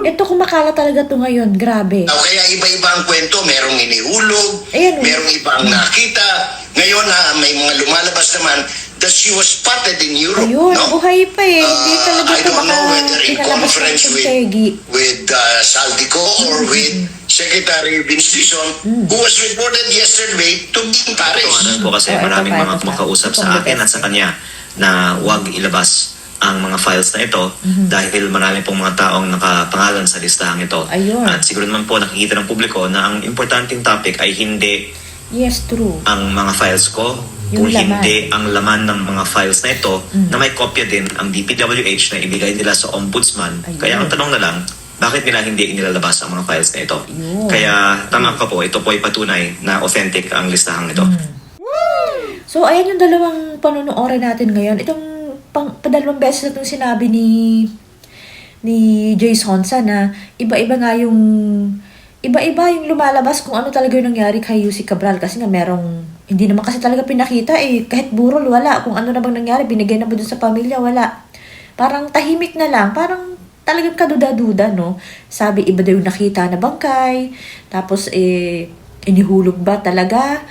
Ito kumakala talaga to ngayon, grabe. Kaya iba-iba ang kwento, merong inihulog, Ayan, merong ibang nakita. Ngayon may mga lumalabas naman that she was spotted in Europe. Ayun, no? buhay pa eh. Hindi talaga I ito don't know whether in pinalabas ng conference Pegi. with Saldico or with Secretary Vince Dizon, who was reported yesterday to be in Paris. Ito po kasi Oh, ito maraming pa, mga ito pa. kumakausap Ito sa ang akin best. at sa kanya na huwag ilabas ang mga files na ito dahil marami pong mga taong nakapangalan sa listahang ito. Ayun. At siguro naman po nakikita ng publiko na ang importanteng topic ay hindi Yes, true. ang mga files ko, Yung kung laman. hindi ang laman ng mga files na ito na may kopya din ang DPWH na ibigay nila sa ombudsman. Ayun. Kaya ang tanong na lang, bakit nila hindi inilalabas ang mga files na ito? Ayun. Kaya tama ka po, ito po ay patunay na authentic ang listahang ito. So, ayan yung dalawang panonoorin natin ngayon. Itong padalawang beses na itong sinabi ni Jay Sonsa na iba-iba yung lumalabas kung ano talaga yung nangyari kay Yussi Cabral kasi nga hindi naman kasi talaga pinakita eh. Kahit burol, wala. Kung ano na bang nangyari, binigay na ba dun sa pamilya, wala. Parang tahimik na lang. Parang talagang kaduda-duda, no? Sabi, iba daw yung nakita na bangkay. Tapos, inihulog ba talaga?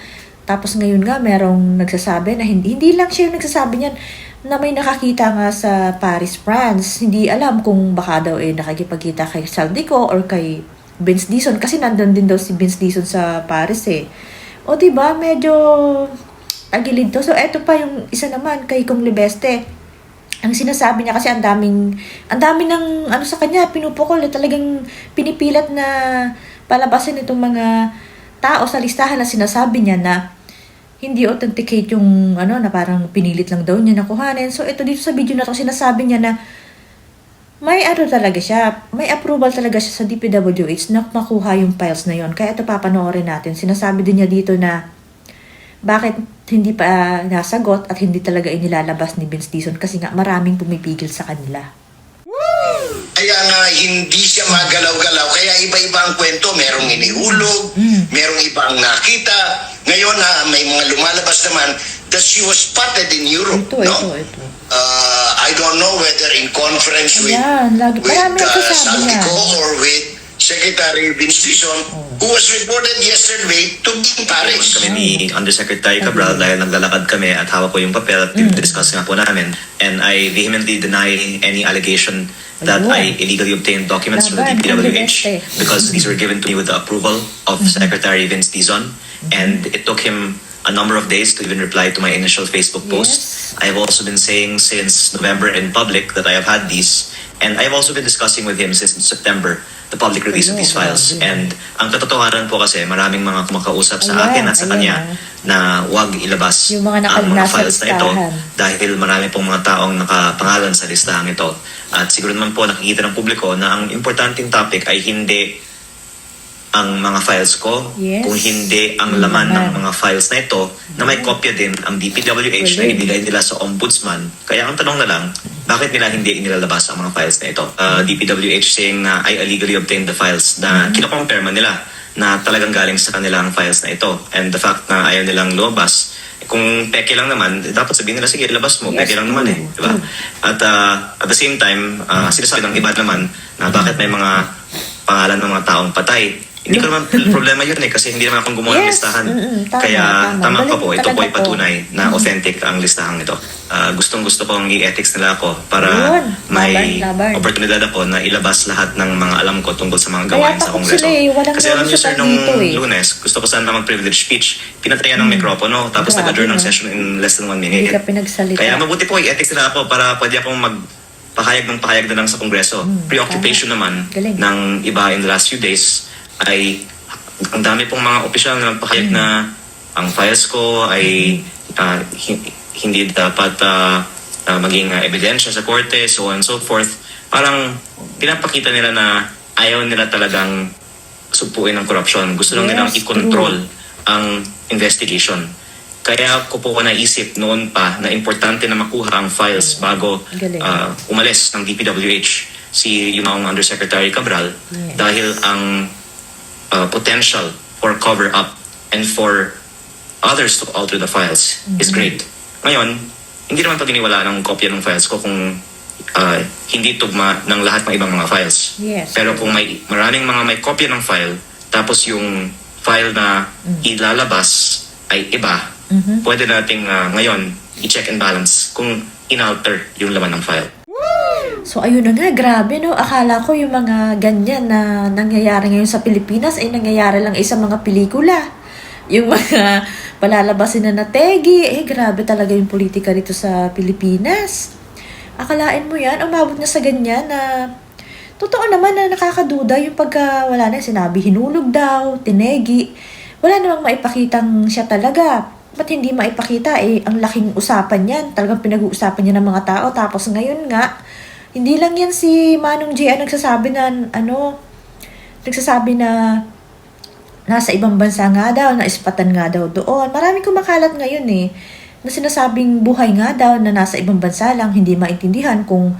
Tapos ngayon nga, merong nagsasabi na hindi lang siya yung nagsasabi niyan na may nakakita nga sa Paris, France. Hindi alam kung baka daw nakikipagkita kay Saldico or kay Vince Dizon kasi nandun din daw si Vince Dizon sa Paris eh. O diba, medyo tagilid to. So eto pa yung isa naman kay Kong Libeste. Ang sinasabi niya kasi ang dami ng ano sa kanya, pinupukol na talagang pinipilat na palabasin itong mga tao sa listahan na sinasabi niya na hindi authenticate yung na parang pinilit lang daw niya nakuhanin. So ito dito sa video na to sinasabi niya na may talaga siya, may approval talaga siya sa DPWH na makuha yung files na yon. Kaya ito papanoorin natin. Sinasabi din niya dito na bakit hindi pa nasagot at hindi talaga inilalabas ni Vince Dizon kasi nga maraming pumipigil sa kanila. Kaya nga hindi siya magalaw-galaw. Kaya iba-iba ang kwento. Merong inihulog, merong ibang nakita. Ngayon may mga lumalabas naman that she was spotted in Europe. Ito. I don't know whether in conference Ayan, with marami nagsasabi Saldico yan. or with Secretary Vince Dizon, who was reported yesterday to be in Paris. Kami ni Undersecretary Cabral dahil naglalakad kami at hawak ko yung papel at discuss nga po namin. And I vehemently deny any allegation that I illegally obtained documents from the DPWH because these were given to me with the approval of Secretary Vince Dizon. And it took him a number of days to even reply to my initial Facebook post. I have also been saying since November in public that I have had these. And I have also been discussing with him since September the public release of these files. And ang katotohanan po kasi maraming mga kumakausap sa akin at sa kanya na huwag ilabas Yung mga ang mga nasa files na ito listahan. dahil marami pong mga taong nakapangalan sa listahang ito. At siguro naman po nakikita ng publiko na ang importanteng topic ay hindi ang mga files ko, Yes. kung hindi ang laman ng mga files na ito na may kopya din ang DPWH na ibigay nila sa ombudsman. Kaya ang tanong na lang, bakit nila hindi inilalabas ang mga files na ito? DPWH saying na I illegally obtained the files na kinocompirma nila na talagang galing sa kanila ang files na ito. And the fact na ayaw nilang lumabas, kung peke lang naman, dapat sabihin nila, sige, labas mo, peke lang naman eh. Diba? At the same time, sinasabi ng iba naman na bakit may mga pangalan ng mga taong patay. Hindi ko naman problema yun eh kasi hindi naman akong gumawa ng listahan. Kaya tama ka po, ito po ay patunay na authentic ang listahang ito. Gustong-gusto kong i-ethics nila ako para may laban. oportunidad ako na ilabas lahat ng mga alam ko tungkol sa mga gawain sa takot Kongreso. sila eh, walang Kasi alam niyo sir, nung dito eh. Lunes, gusto ko sana mag-privilege speech. Pinatayan ng mikropono, tapos Grabe, nag-adjourn ng no? session in less than 1 Hindi minute. ka pinagsalita. Kaya mabuti po i-ethics nila ako para pwede akong magpahayag ng pahayag na lang sa Kongreso. Preoccupation naman Galing. ng iba in the last few days ay ang dami pong mga opisyal na nagpahayag na ang files ko ay hindi dapat maging ebidensya sa korte, so on and so forth. Parang pinapakita nila na ayaw nila talagang sugpuin ng korupsyon. Gusto lang nilang i-control ang investigation. Kaya ko po naisip noon pa na importante na makuha ang files bago umalis ng DPWH si yung Undersecretary Cabral dahil ang potential for cover-up and for others to alter the files is great. Ngayon, hindi naman pag iniwala ng kopya ng files ko kung hindi tugma ng lahat ng ibang mga files. Yes. Pero kung maraming mga may kopya ng file, tapos yung file na ilalabas ay iba, pwede nating ngayon i-check and balance kung inalter yung laman ng file. So, ayun na nga, grabe, no? Akala ko yung mga ganyan na nangyayari ngayon sa Pilipinas ay nangyayari lang sa mga pelikula. Yung mga palalabasin na nategi, grabe talaga yung politika dito sa Pilipinas. Akalain mo yan, umabot na sa ganyan na totoo naman na nakakaduda yung pagka wala na sinabi, hinulog daw, tinegi. Wala namang maipakitang siya talaga. Ba't hindi maipakita? Ang laking usapan yan. Talagang pinag-uusapan niya ng mga tao. Tapos ngayon nga, hindi lang yan si Manong J ang nagsasabi na nasa ibang bansa nga daw, na ispatan nga daw doon. Maraming kumakalat ngayon na sinasabing buhay nga daw na nasa ibang bansa lang, hindi maintindihan kung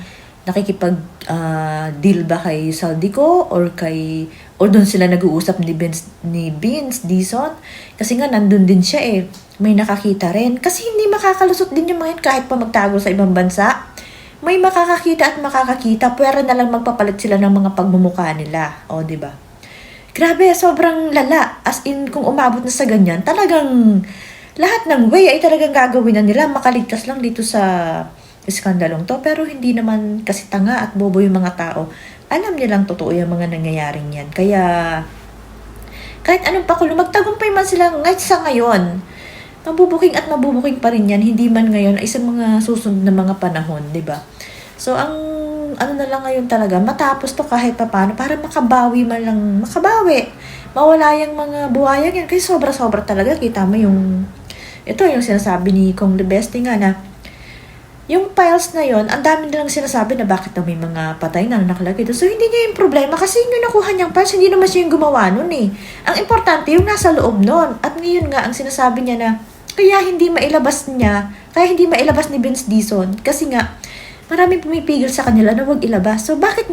nakikipag-deal ba kay Saldico or doon sila nag-uusap ni Vince Dizon. Kasi nga nandun din siya may nakakita rin. Kasi hindi makakalusot din yung mga yun kahit pa magtago sa ibang bansa. May makakakita at makakakita, pwera na lang magpapalit sila ng mga pagmumukha nila. O, diba? Grabe, sobrang lala. As in, kung umabot na sa ganyan, talagang lahat ng way ay talagang gagawin na nila. Makaligtas lang dito sa iskandalong to. Pero hindi naman kasi tanga at bobo yung mga tao. Alam nilang totoo yung mga nangyayaring yan. Kaya, kahit anong pakulo, magtagumpay man sila sa ngayon. Mabubuking at mabubuking pa rin yan, hindi man ngayon ay sa mga susunod na mga panahon, di ba? So, ang ano na lang ngayon talaga, matapos to kahit pa paano, para makabawi. Mawala yung mga buhayan yan, kasi sobra-sobra talaga. Kita mo yung sinasabi ni Kong Lebeste nga na, yung files na yon, ang dami nilang sinasabi na bakit na may mga patay na nakalagay doon. So, hindi niya yung problema kasi yung nakuha niyang files, hindi naman siya yung gumawa nun Ang importante, yung nasa loob nun. At ngayon nga, ang sinasabi niya na, kaya hindi mailabas ni Vince Dizon kasi nga maraming pumipigil sa kanila na wag ilabas. So bakit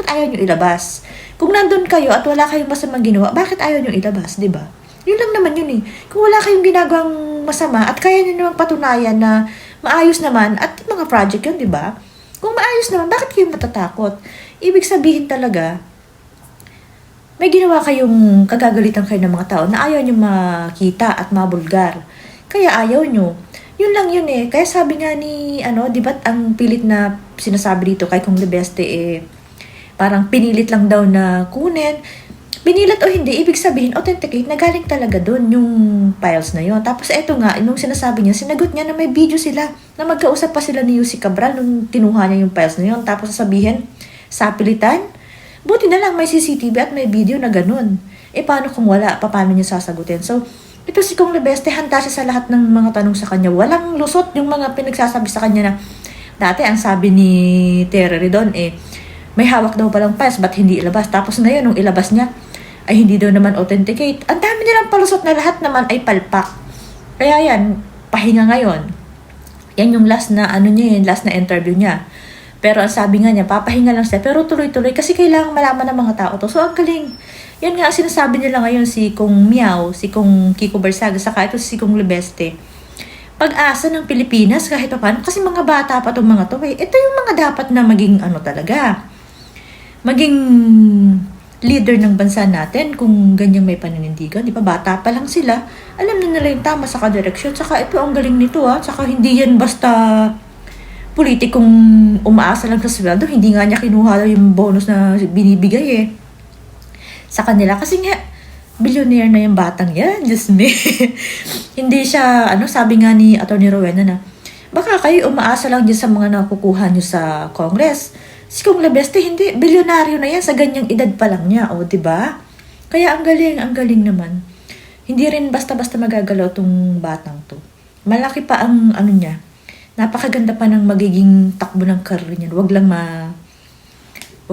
ayaw niyo ilabas? Kung nandun kayo at wala kayong masamang ginawa, bakit ayaw niyo ilabas, 'di ba? Yun lang naman yun Kung wala kayong ginagawang masama at kaya niyo namang patunayan na maayos naman at mga project yun, 'di ba? Kung maayos naman, bakit kayo matatakot? Ibig sabihin talaga may ginawa kayong kagagalitan kayo ng mga tao na ayaw niyo makita at mabulgar. Kaya ayaw nyo. Yun lang yun Kaya sabi nga ni, di ba't ang pilit na sinasabi dito kay Kong Lebeste parang pinilit lang daw na kunin. Pinilit o hindi, ibig sabihin, authenticate na galing talaga doon yung files na yon. Tapos eto nga, nung sinasabi niya, sinagot niya na may video sila, na magkausap pa sila ni Yussi Cabral nung kinuha niya yung files na yon. Tapos sasabihin, sapilitan, buti na lang may CCTV at may video na ganun. Paano kung wala? Paano niya sasagutin? So, ito si Kong Lebeste, handa siya sa lahat ng mga tanong sa kanya. Walang lusot yung mga pinagsasabi sa kanya na dati ang sabi ni Terry Ridon may hawak daw palang files, ba't hindi ilabas? Tapos ngayon, nung ilabas niya, ay hindi daw naman authenticate. Ang dami nilang palusot na lahat naman ay palpak. Kaya yan, pahinga ngayon. Yan yung last na last na interview niya. Pero ang sabi nga niya, papahinga lang siya. Pero tuloy-tuloy kasi kailangan malaman ng mga tao to. So ang galing. Yan nga ang sinasabi nila ngayon si Kong Miao, si Kong Kiko Barsaga, saka ito si Kong Lebeste. Pag-asa ng Pilipinas kahit pa paano. Kasi mga bata pa itong mga to Ito yung mga dapat na maging talaga. Maging leader ng bansa natin kung ganyang may paninindigan. Di ba? Bata pa lang sila. Alam na nila yung tama sa kadireksyon. Saka ito ang galing nito Saka hindi yan basta politikong umaasa lang sa sweldo. Hindi nga niya kinuha yung bonus na binibigay sa kanila. Kasi nga, billionaire na yung batang yan. Diyos me. Hindi siya, sabi nga ni Atty. Rowena na, baka kayo umaasa lang dyan sa mga nakukuha nyo sa Congress. Si Kong Lebeste, hindi. Bilyonaryo na yan sa ganyang edad pa lang niya. O, diba? Kaya ang galing naman. Hindi rin basta-basta magagalaw tong batang to. Malaki pa ang niya. Napakaganda pa ng magiging takbo ng career niya. Wag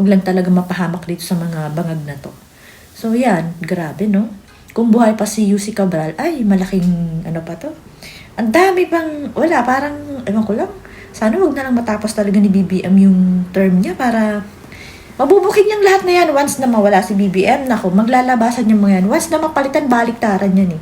lang talaga mapahamak dito sa mga bangag na to. So yan, grabe no? Kung buhay pa si Yussi Cabral, ay malaking pa to. Ang dami pang, parang, ewan ko lang, sana wag na lang matapos talaga ni BBM yung term niya para mabubukin niyang lahat na yan once na mawala si BBM. Naku, maglalabasan yung mga yan. Once na mapalitan, baliktaran yan